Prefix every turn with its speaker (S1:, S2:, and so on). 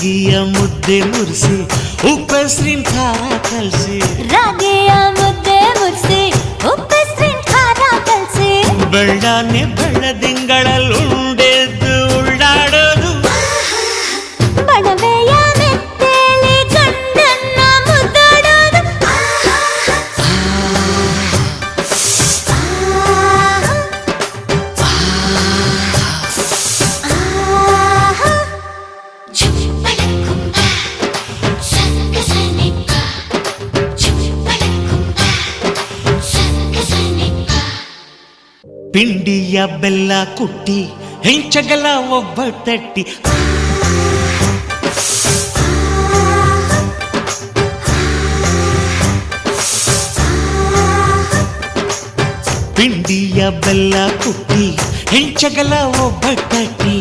S1: ರಾಗಿಯ ಮುದ್ದೆ ಮುರಿಸಿ ಉಪ್ಪೆಸ್ರಿನ ಖಾರ ಕಲಸಿ
S2: ರಾಗಿಯ ಮುದ್ದೆ ಮುರಿಸಿ ಉಪ್ಪೆಸ್ರಿನ ಖಾರ ಕಲಸಿ
S1: ಬೆಳ್ಳಾನೆ ಬೆಳ್ಳದಿಂಗಳಲ್ಲಿ ಉಂಡೆದ್ದು ಉಳ್ಳಾಡೋದು
S2: ಬಣವೆಯ ಮೆತ್ತೇಲಿ ಗಂಡನ್ನ ಮುದ್ದಾಡೋದು
S1: ಪಿಂಡಿಯ ಬೆಲ್ಲ ಕುಟ್ಟಿ ಹೆಂಚಗಲ ಒಬ್ಬ ತಟ್ಟಿ ಪಿಂಡಿಯ ಬೆಲ್ಲ ಕುಟ್ಟಿ ಹೆಂಚಗಲ ಒಬ್ಬ ತಟ್ಟಿ